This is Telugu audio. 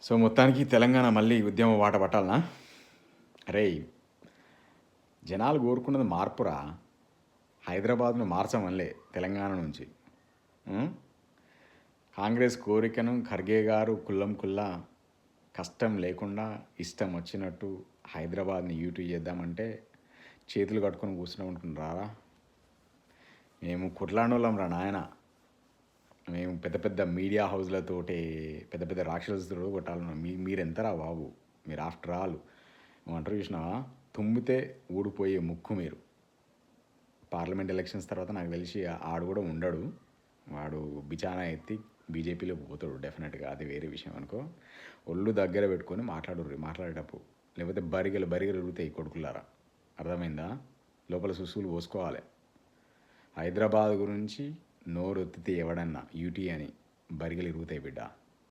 సో మొత్తానికి తెలంగాణ మళ్ళీ ఉద్యమ బాట పట్టాలనా? అరే, జనాలు కోరుకున్నది మార్పురా. హైదరాబాద్ను మార్చమనిలే తెలంగాణ నుంచి. ఉం? కాంగ్రెస్ కోరికను ఖర్గే గారు కుల్లం కుల్లా కష్టం లేకుండా ఇష్టం వచ్చినట్టు హైదరాబాద్ని యూటీ చేద్దామంటే చేతులు కట్టుకొని కూర్చుని అనుకుంటారా? మేము కుట్లాండోళ్ళం రా నాయన. మేము పెద్ద పెద్ద మీడియా హౌస్లతోటి పెద్ద పెద్ద రాక్షసులతో కొట్టాలన్నాం. మీరెంతరా బాబు? మీరు ఆఫ్టర్ ఆల్ ఏమంటారు చూసినావా, తుమ్మితే ఊడిపోయే ముక్కు మీరు. పార్లమెంట్ ఎలక్షన్స్ తర్వాత నాకు తెలిసి ఆడు కూడా ఉండడు. వాడు బిచానా ఎత్తి బీజేపీలో పోతాడు డెఫినెట్గా, అది వేరే విషయం అనుకో. ఒళ్ళు దగ్గర పెట్టుకొని మాట్లాడేటప్పుడు, లేకపోతే బరిగలు ఉరుగుతాయి కొడుకులారా. అర్థమైందా? లోపల సుసులు పోసుకోవాలి. హైదరాబాద్ గురించి నోరు ఎత్తితే ఎవడన్నా యూటీ అని బరిగలు ఇరుగుతాయి బిడ్డ.